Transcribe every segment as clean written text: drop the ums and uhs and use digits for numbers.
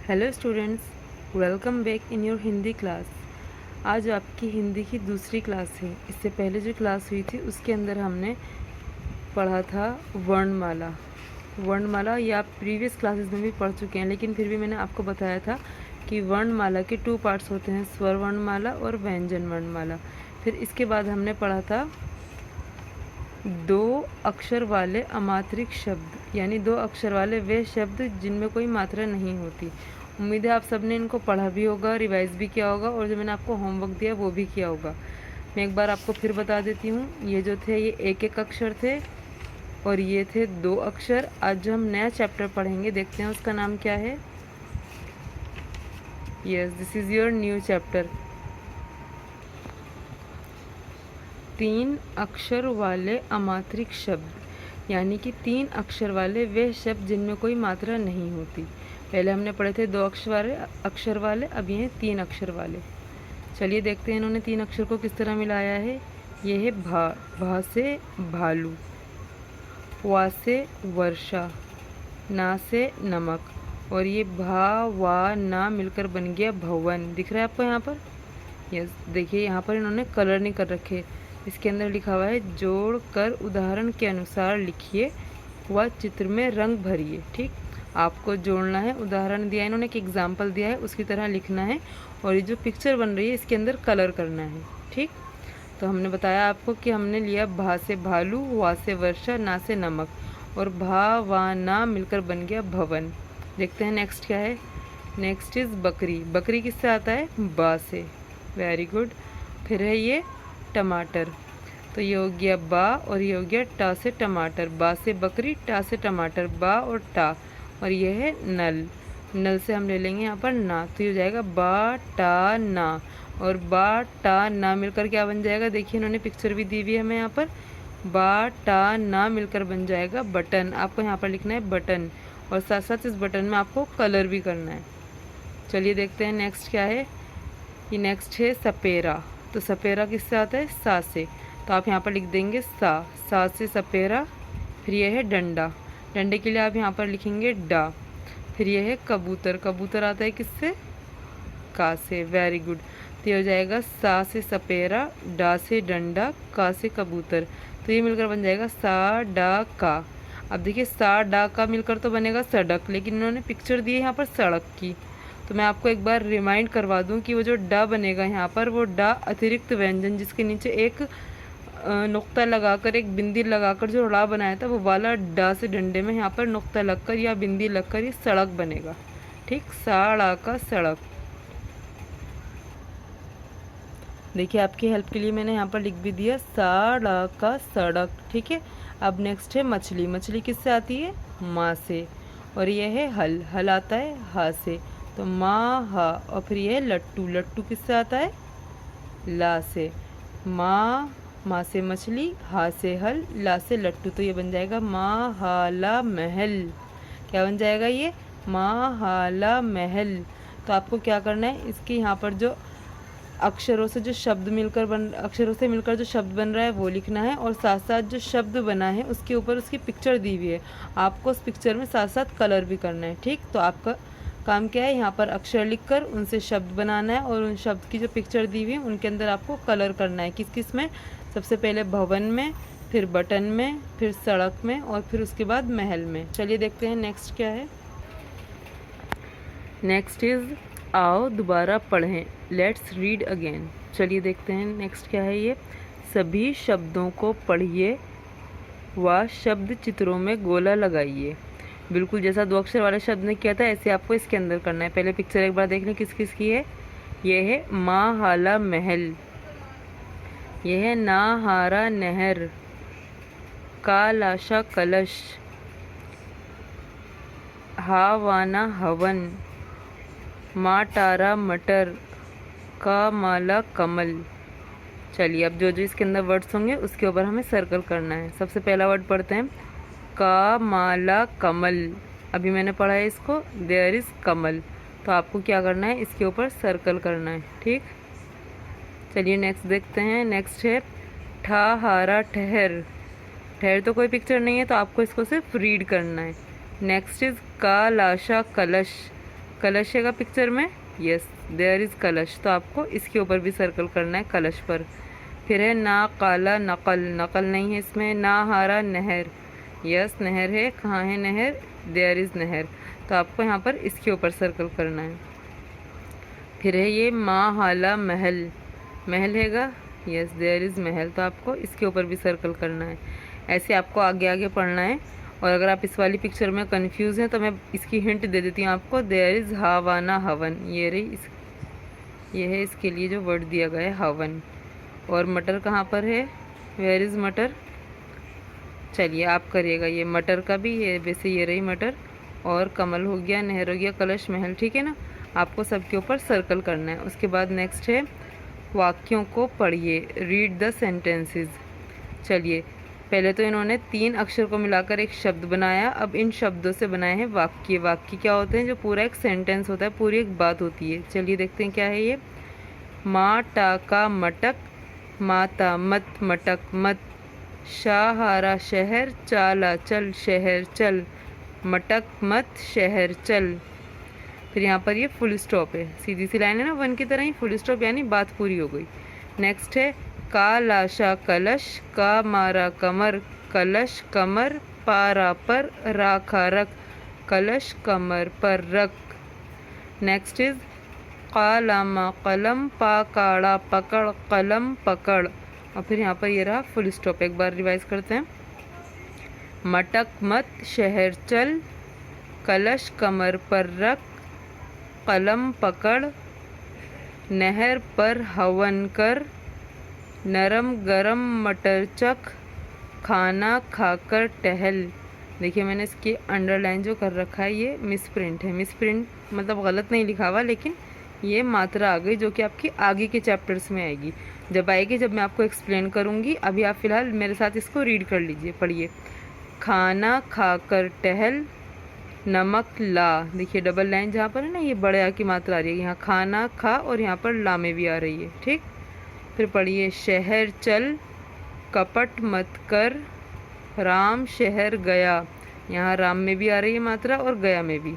Hello students, welcome back in your Hindi class. आज आपकी हिंदी की दूसरी क्लास है। इससे पहले जो क्लास हुई थी उसके अंदर हमने पढ़ा था वर्णमाला। वर्णमाला ये आप प्रीवियस क्लासेस में भी पढ़ चुके हैं, लेकिन फिर भी मैंने आपको बताया था कि वर्णमाला के 2 पार्ट्स होते हैं, स्वर वर्णमाला और व्यंजन वर्णमाला। फिर इसके बाद हमने पढ़ा था 2 अक्षर वाले अमात्रिक शब्द, यानी 2 अक्षर वाले वे शब्द जिनमें कोई मात्रा नहीं होती। उम्मीद है आप सबने इनको पढ़ा भी होगा, रिवाइज भी किया होगा, और जो मैंने आपको होमवर्क दिया वो भी किया होगा। मैं एक बार आपको फिर बता देती हूँ। ये जो थे ये एक एक अक्षर थे और ये थे 2 अक्षर। आज जो हम नया चैप्टर पढ़ेंगे, देखते हैं उसका नाम क्या है। Yes, this is your new chapter. 3 अक्षर वाले अमात्रिक शब्द, यानी कि 3 अक्षर वाले वे शब्द जिनमें कोई मात्रा नहीं होती। पहले हमने पढ़े थे 2 अक्षर वाले, अब ये हैं 3 अक्षर वाले। चलिए देखते हैं इन्होंने 3 अक्षर को किस तरह मिलाया है। ये है भा, भा से भालू, वा से वर्षा, ना से नमक, और ये भा वा ना मिलकर बन गया भवन। दिख रहा है आपको यहाँ पर? यस, देखिए यहाँ पर इन्होंने कलर नहीं कर रखे। इसके अंदर लिखा हुआ है जोड़ कर उदाहरण के अनुसार लिखिए व चित्र में रंग भरिए। ठीक, आपको जोड़ना है, उदाहरण दिया है इन्होंने, एक एग्जाम्पल दिया है, उसकी तरह लिखना है, और ये जो पिक्चर बन रही है इसके अंदर कलर करना है। ठीक, तो हमने बताया आपको कि हमने लिया भा से भालू, वा से वर्षा, ना से नमक, और भा वा ना मिलकर बन गया भवन। देखते हैं नेक्स्ट क्या है। नेक्स्ट इज़ बकरी। बकरी किससे आता है? बा से। Very good. फिर है ये टमाटर, तो ये हो गया बा, और ये हो गया टा से टमाटर। बा से बकरी, टा से टमाटर, बा और टा। और ये है नल। नल से हम ले लेंगे यहाँ पर ना, तो ये हो जाएगा बा टा ना, और बा टा ना मिलकर क्या बन जाएगा? देखिए इन्होंने पिक्चर भी दी हुई है हमें यहाँ पर। बा टा ना मिलकर बन जाएगा बटन। आपको यहाँ पर लिखना है बटन, और साथ साथ इस बटन में आपको कलर भी करना है। चलिए देखते हैं नेक्स्ट क्या है। ये नेक्स्ट है सपेरा। तो सपेरा किससे आता है? सा से, तो आप यहाँ पर लिख देंगे सा से सपेरा। फिर ये है डंडा। डंडे के लिए आप यहाँ पर लिखेंगे डा। फिर ये है कबूतर। कबूतर आता है किससे? का से। Very good. तो ये हो जाएगा सा से सपेरा, डा से डंडा, का से कबूतर। तो ये मिलकर बन जाएगा सा डा का। अब देखिए सा डा का मिलकर तो बनेगा सड़क, लेकिन इन्होंने पिक्चर दी है यहाँ पर सड़क की। तो मैं आपको एक बार रिमाइंड करवा दूं कि वो जो डा बनेगा यहाँ पर, वो डा अतिरिक्त व्यंजन जिसके नीचे एक नुक्ता लगाकर, एक बिंदी लगाकर जो ड़ा बनाया था, वो वाला डा से डंडे में यहाँ पर नुक्ता लगकर या बिंदी लगकर ये सड़क बनेगा। ठीक, सा ड़ा का सड़क। देखिए आपकी हेल्प के लिए मैंने यहाँ पर लिख भी दिया सा ड़ा का सड़क। ठीक है, अब नेक्स्ट है मछली। मछली किससे आती है? माँ से। और ये है हल। हल आता है हा से, तो माँ हा। और फिर ये है लट्टू। लट्टू किससे आता है? ला से। माँ से मछली, हा से हल, ला से लट्टू, तो ये बन जाएगा माँ हा ला महल। क्या बन जाएगा ये? माँ हा ला महल। तो आपको क्या करना है, इसके यहाँ पर जो अक्षरों से मिलकर जो शब्द बन रहा है वो लिखना है, और साथ साथ जो शब्द बना है उसके ऊपर उसकी पिक्चर दी हुई है, आपको उस पिक्चर में साथ साथ कलर भी करना है। ठीक, तो आपका काम क्या है, यहाँ पर अक्षर लिखकर उनसे शब्द बनाना है, और उन शब्द की जो पिक्चर दी हुई है उनके अंदर आपको कलर करना है। किस किस में? सबसे पहले भवन में, फिर बटन में, फिर सड़क में, और फिर उसके बाद महल में। चलिए देखते हैं नेक्स्ट क्या है। नेक्स्ट इज़ आओ दोबारा पढ़ें, लेट्स रीड अगेन। चलिए देखते हैं नेक्स्ट क्या है ये। सभी शब्दों को पढ़िए व शब्द चित्रों में गोला लगाइए। बिल्कुल जैसा 2 अक्षर वाले शब्द ने किया था, ऐसे आपको इसके अंदर करना है। पहले पिक्चर एक बार देख लें किस किस की है। ये है माँ हाला महल, ये है ना हारा नहर, का लाशा कलश, हा वाना हवन, माँ टारा मटर, का माला कमल। चलिए अब जो जो इसके अंदर वर्ड्स होंगे उसके ऊपर हमें सर्कल करना है। सबसे पहला वर्ड पढ़ते हैं, का माला कमल। अभी मैंने पढ़ा है इसको, देयर इज़ कमल, तो आपको क्या करना है, इसके ऊपर सर्कल करना है। ठीक, चलिए नेक्स्ट देखते हैं। नेक्स्ट है ठा हारा ठहर। ठहर तो कोई पिक्चर नहीं है, तो आपको इसको सिर्फ रीड करना है। नेक्स्ट इज़ का लाशा कलश। कलश है पिक्चर में, यस देयर इज़ कलश, तो आपको इसके ऊपर भी सर्कल करना है, कलश पर। फिर है ना काला नकल, नकल नहीं है इसमें। ना हारा नहर, यस नहर है, कहाँ है नहर, देयर इज़ नहर, तो आपको यहाँ पर इसके ऊपर सर्कल करना है। फिर है ये माँ हाला महल, महल हैगा, यस देयर इज़ महल, तो आपको इसके ऊपर भी सर्कल करना है। ऐसे आपको आगे आगे पढ़ना है। और अगर आप इस वाली पिक्चर में कंफ्यूज हैं तो मैं इसकी हिंट दे देती हूँ आपको, देयर इज़ हावाना हवन, ये रही ये है इसके लिए जो वर्ड दिया गया है हवन। और मटर कहाँ पर है, वेयर इज़ मटर, चलिए आप करिएगा ये मटर का भी, ये वैसे ये रही मटर। और कमल हो गया, नहर हो गया, कलश महल, ठीक है ना, आपको सबके ऊपर सर्कल करना है। उसके बाद नेक्स्ट है वाक्यों को पढ़िए, रीड द सेंटेंसेस। चलिए पहले तो इन्होंने 3 अक्षर को मिलाकर एक शब्द बनाया, अब इन शब्दों से बनाए हैं वाक्य। वाक्य क्या होते हैं, जो पूरा एक सेंटेंस होता है, पूरी एक बात होती है। चलिए देखते हैं क्या है ये। माँ टाका मटक, माता मत मटक मत, शाहारा शहर, चाला चल शहर चल, मटक मत शहर चल। फिर यहाँ पर ये फुल स्टॉप है, सीधी सी लाइन है ना, वन की तरह ही फुल स्टॉप, यानी बात पूरी हो गई। नेक्स्ट है का लाशा कलश, का मारा कमर, कलश कमर, पारा पर राखा रख, कलश कमर पर रख। नेक्स्ट इज का लामा कलम, पा काड़ा पकड़, कलम पकड़। और फिर यहाँ पर ये रहा फुल स्टॉप, एक बार रिवाइज करते हैं। मटक मत शहर चल, कलश कमर पर रख, कलम पकड़, नहर पर हवन कर, नरम गरम मटर चख, खाना खाकर टहल। देखिए मैंने इसकी अंडरलाइन जो कर रखा है ये मिसप्रिंट है, मिसप्रिंट मतलब गलत नहीं लिखा हुआ, लेकिन ये मात्रा आ गई जो कि आपकी आगे के चैप्टर्स में आएगी, जब आएगी जब मैं आपको एक्सप्लेन करूँगी। अभी आप फिलहाल मेरे साथ इसको रीड कर लीजिए, पढ़िए। खाना खाकर टहल, नमक ला, देखिए डबल लाइन जहाँ पर है ना, ये बड़े आ की मात्रा आ रही है, यहाँ खाना खा और यहाँ पर ला में भी आ रही है, ठीक। फिर पढ़िए शहर चल, कपट मत कर, राम शहर गया, यहाँ राम में भी आ रही है मात्रा और गया में भी।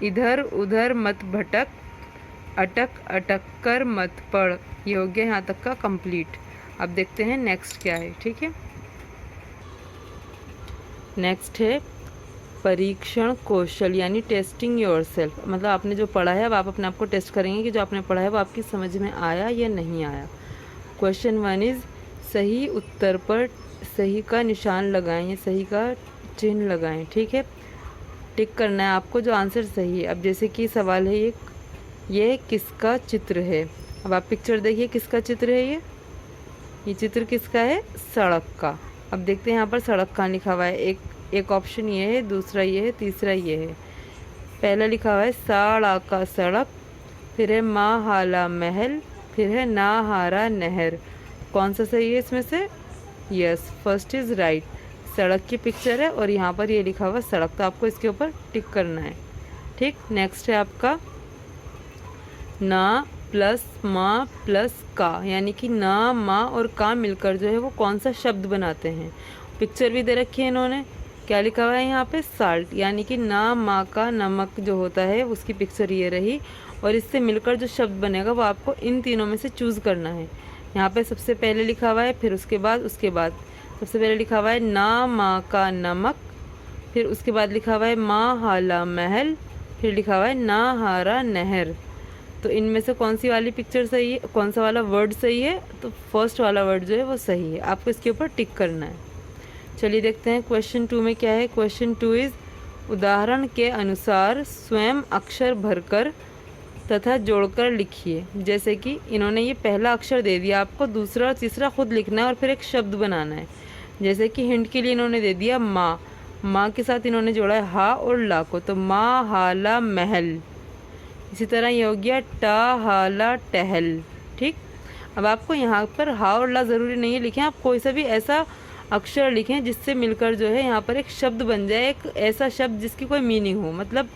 इधर उधर मत भटक, अटक अटक कर मत पढ़। ये हो गया यहाँ तक का कंप्लीट। अब देखते हैं नेक्स्ट क्या है, ठीक है। नेक्स्ट है परीक्षण कौशल, यानी टेस्टिंग योरसेल्फ, मतलब आपने जो पढ़ा है अब आप अपने आप को टेस्ट करेंगे कि जो आपने पढ़ा है वो आपकी समझ में आया या नहीं आया। क्वेश्चन 1 इज़ सही उत्तर पर सही का निशान लगाएं या सही का चिन्ह लगाएं, ठीक है। टिक करना है आपको जो आंसर सही है। अब जैसे कि सवाल है ये किसका चित्र है। अब आप पिक्चर देखिए किसका चित्र है, ये चित्र किसका है, सड़क का। अब देखते हैं यहाँ पर सड़क कहाँ लिखा हुआ है। एक ऑप्शन ये है, दूसरा ये है, तीसरा ये है। पहला लिखा हुआ है साड़ा का सड़क, फिर है माँ हाला महल, फिर है ना हारा नहर। कौन सा सही है इसमें से, यस फर्स्ट इज़ राइट। सड़क की पिक्चर है और यहाँ पर ये लिखा हुआ सड़क, तो आपको इसके ऊपर टिक करना है, ठीक। नेक्स्ट है आपका ना प्लस माँ प्लस का, यानी कि ना माँ और का मिलकर जो है वो कौन सा शब्द बनाते हैं। पिक्चर भी दे रखी है इन्होंने, क्या लिखा हुआ है यहाँ पे, साल्ट, यानी कि ना माँ का नमक जो होता है उसकी पिक्चर ये रही, और इससे मिलकर जो शब्द बनेगा वो आपको इन तीनों में से चूज़ करना है। यहाँ पे सबसे पहले लिखा हुआ है, फिर उसके बाद सबसे पहले लिखा हुआ है ना माँ का नमक, फिर उसके बाद लिखा हुआ है माँ हाला महल, फिर लिखा हुआ है ना हारा नहर। तो इनमें से कौन सी वाली पिक्चर सही है, कौन सा वाला वर्ड सही है, तो फर्स्ट वाला वर्ड जो है वो सही है, आपको इसके ऊपर टिक करना है। चलिए देखते हैं क्वेश्चन 2 में क्या है। क्वेश्चन 2 इज़ उदाहरण के अनुसार स्वयं अक्षर भरकर तथा जोड़कर लिखिए। जैसे कि इन्होंने ये पहला अक्षर दे दिया, आपको दूसरा और तीसरा खुद लिखना है और फिर एक शब्द बनाना है। जैसे कि हिंट के लिए इन्होंने दे दिया माँ, माँ के साथ इन्होंने जोड़ा है हा और ला को, तो माँ हाला महल। इसी तरह ये हो गया टा हाला टहल, ठीक। अब आपको यहाँ पर हा और ला ज़रूरी नहीं है लिखें, आप कोई सा भी ऐसा अक्षर लिखें जिससे मिलकर जो है यहाँ पर एक शब्द बन जाए, एक ऐसा शब्द जिसकी कोई मीनिंग हो, मतलब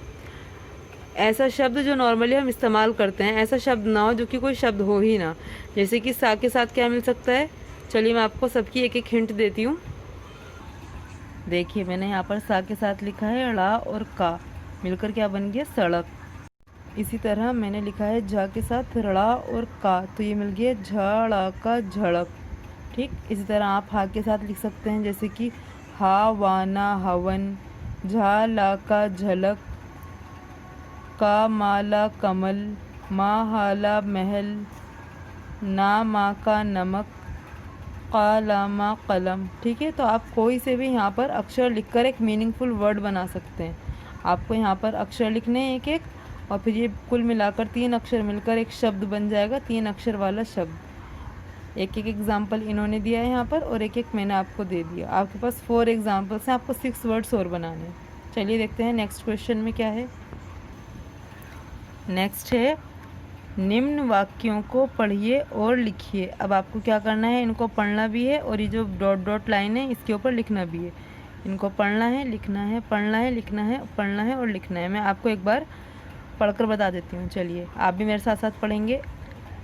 ऐसा शब्द जो नॉर्मली हम इस्तेमाल करते हैं, ऐसा शब्द ना हो जो कि कोई शब्द हो ही ना। जैसे कि सा के साथ क्या मिल सकता है, चलिए मैं आपको सबकी एक एक हिंट देती हूँ। देखिए मैंने यहाँ पर सा के साथ लिखा है ड़ा और का, मिलकर क्या बन गया, सड़क। इसी तरह मैंने लिखा है झ के साथ ड़ा और का, तो ये मिल गया झड़ा का झड़प। ठीक, इसी तरह आप हा के साथ लिख सकते हैं, जैसे कि हा वाना हवन, झा ला का झलक, का माला कमल, मा हाला महल, ना माँ का नमक, कालामा कलम। ठीक है, तो आप कोई से भी यहाँ पर अक्षर लिखकर एक मीनिंगफुल वर्ड बना सकते हैं। आपको यहाँ पर अक्षर लिखने हैं एक एक, और फिर ये कुल मिलाकर 3 अक्षर मिलकर एक शब्द बन जाएगा, 3 अक्षर वाला शब्द। एक एक एग्जाम्पल इन्होंने दिया है यहाँ पर, और एक एक मैंने आपको दे दिया। आपके पास 4 एग्जाम्पल्स हैं, आपको 6 वर्ड्स और बनाने हैं। चलिए देखते हैं नेक्स्ट क्वेश्चन में क्या है। नेक्स्ट है, निम्न वाक्यों को पढ़िए और लिखिए। अब आपको क्या करना है, इनको पढ़ना भी है, और ये जो डॉट डॉट लाइन है इसके ऊपर लिखना भी है। इनको पढ़ना है, लिखना है, पढ़ना है, लिखना है, पढ़ना है और लिखना है। मैं आपको एक बार पढ़कर बता देती हूँ। चलिए आप भी मेरे साथ साथ पढ़ेंगे।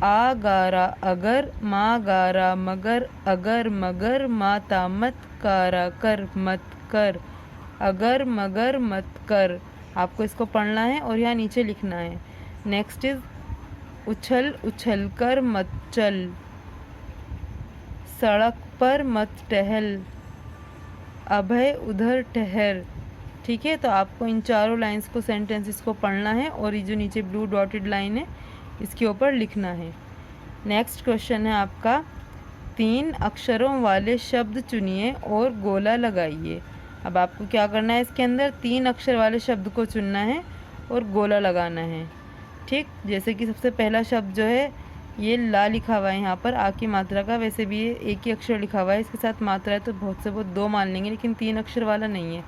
आ गारा अगर, मा गारा मगर, अगर मगर, माता मत, कारा कर मत कर, अगर मगर मत कर। आपको इसको पढ़ना है और यहाँ नीचे लिखना है। नेक्स्ट इज उछल उछल कर मत चल, सड़क पर मत टहल, अभय उधर ठहर। ठीक है, तो आपको इन चारों लाइंस को, सेंटेंसेस को पढ़ना है, और ये जो नीचे ब्लू डॉटेड लाइन है इसके ऊपर लिखना है। नेक्स्ट क्वेश्चन है आपका, 3 अक्षरों वाले शब्द चुनिए और गोला लगाइए। अब आपको क्या करना है, इसके अंदर 3 अक्षर वाले शब्द को चुनना है और गोला लगाना है। ठीक, जैसे कि सबसे पहला शब्द जो है ये ला लिखा हुआ है यहाँ पर, आ की मात्रा का। वैसे भी ये एक ही अक्षर लिखा हुआ है, इसके साथ मात्रा है तो बहुत से बहुत 2 मान लेंगे, लेकिन 3 अक्षर वाला नहीं है,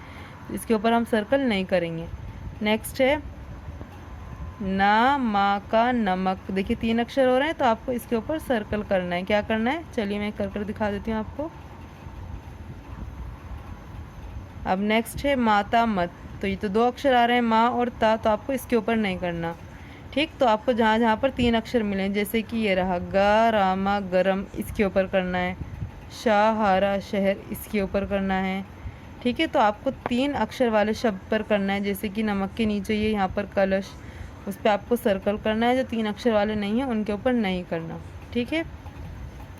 इसके ऊपर हम सर्कल नहीं करेंगे। नेक्स्ट है ना माँ का नमक। देखिए 3 अक्षर हो रहे हैं, तो आपको इसके ऊपर सर्कल करना है। क्या करना है, चलिए मैं कर दिखा देती हूँ आपको। अब नेक्स्ट है माता मत, तो ये तो 2 अक्षर आ रहे हैं, माँ और ता, तो आपको इसके ऊपर नहीं करना। ठीक, तो आपको जहाँ जहाँ पर 3 अक्षर मिले, जैसे कि ये रहा गा रामा गरम, इसके ऊपर करना है। शाह हारा शहर, इसके ऊपर करना है। ठीक है, तो आपको 3 अक्षर वाले शब्द पर करना है, जैसे कि नमक के नीचे ये यहाँ पर कलश, उस पर आपको सर्कल करना है। जो 3 अक्षर वाले नहीं हैं उनके ऊपर नहीं करना। ठीक है,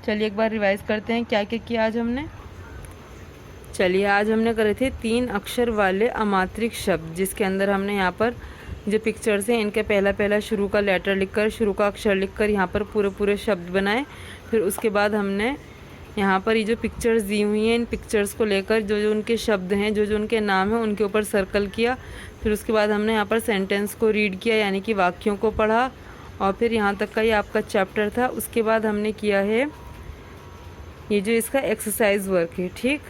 चलिए एक बार रिवाइज करते हैं क्या क्या किया आज हमने। चलिए आज हमने करे थे 3 अक्षर वाले अमात्रिक शब्द, जिसके अंदर हमने यहाँ पर जो पिक्चर्स हैं इनके पहला शुरू का लेटर लिखकर, शुरू का अक्षर लिखकर यहाँ पर पूरे शब्द बनाए। फिर उसके बाद हमने यहाँ पर ये जो पिक्चर्स दी हुई हैं, इन पिक्चर्स को लेकर जो जो उनके शब्द हैं, जो जो उनके नाम हैं, उनके ऊपर सर्कल किया। फिर उसके बाद हमने यहाँ पर सेंटेंस को रीड किया, यानी कि वाक्यों को पढ़ा, और फिर यहाँ तक का ये आपका चैप्टर था। उसके बाद हमने किया है ये जो इसका एक्सरसाइज वर्क है। ठीक,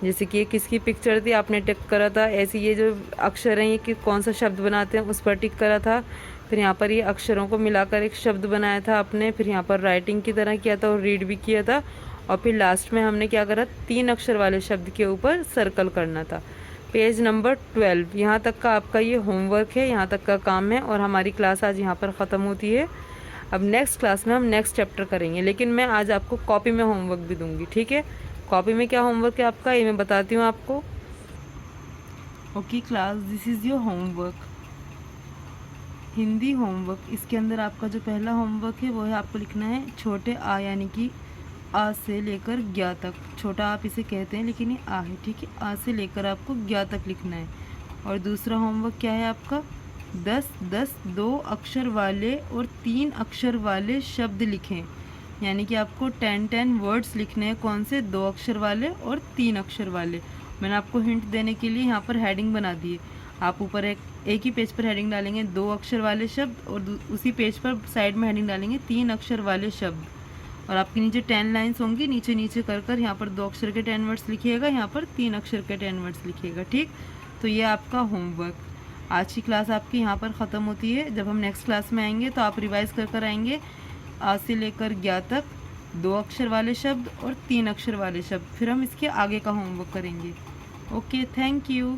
जैसे कि ये किसकी पिक्चर थी, आपने टिक करा था। ऐसे ये जो अक्षर हैं ये कि कौन सा शब्द बनाते हैं उस पर टिक करा था। फिर यहाँ पर ये अक्षरों को मिलाकर एक शब्द बनाया था आपने। फिर यहाँ पर राइटिंग की तरह किया था और रीड भी किया था। और फिर लास्ट में हमने क्या करा, 3 अक्षर वाले शब्द के ऊपर सर्कल करना था। पेज नंबर 12 यहाँ तक का आपका ये होमवर्क है, यहाँ तक का काम है, और हमारी क्लास आज यहाँ पर ख़त्म होती है। अब नेक्स्ट क्लास में हम नेक्स्ट चैप्टर करेंगे, लेकिन मैं आज आपको कॉपी में होमवर्क भी दूँगी। ठीक है, कॉपी में क्या होमवर्क है आपका ये मैं बताती हूँ आपको। Okay class, this is your homework, Hindi homework. इसके अंदर आपका जो पहला होमवर्क है वो है आपको लिखना है छोटे आ, यानी कि आ से लेकर ज्ञा तक। छोटा आप इसे कहते हैं लेकिन ये आ है। ठीक है, आ से लेकर आपको ज्ञा तक लिखना है। और दूसरा होमवर्क क्या है आपका, 10 2 अक्षर वाले और 3 अक्षर वाले शब्द लिखें, यानी कि आपको 10 वर्ड्स लिखने हैं। कौन से, 2 अक्षर वाले और 3 अक्षर वाले। मैंने आपको हिंट देने के लिए यहाँ पर हेडिंग बना दी है। आप ऊपर एक ही पेज पर हेडिंग डालेंगे 2 अक्षर वाले शब्द, और उसी पेज पर साइड में हेडिंग डालेंगे 3 अक्षर वाले शब्द। और आपके नीचे 10 लाइन्स होंगी, नीचे नीचे कर यहाँ पर 2 अक्षर के 10 वर्ड्स लिखिएगा, यहाँ पर 3 अक्षर के 10 वर्ड्स लिखिएगा। ठीक, तो ये आपका होमवर्क। आज की क्लास आपकी यहाँ पर ख़त्म होती है। जब हम नेक्स्ट क्लास में आएंगे तो आप रिवाइज़ कर आएंगे आ से लेकर ज्ञा तक, 2 अक्षर वाले शब्द और 3 अक्षर वाले शब्द। फिर हम इसके आगे का होमवर्क करेंगे। Okay, thank you.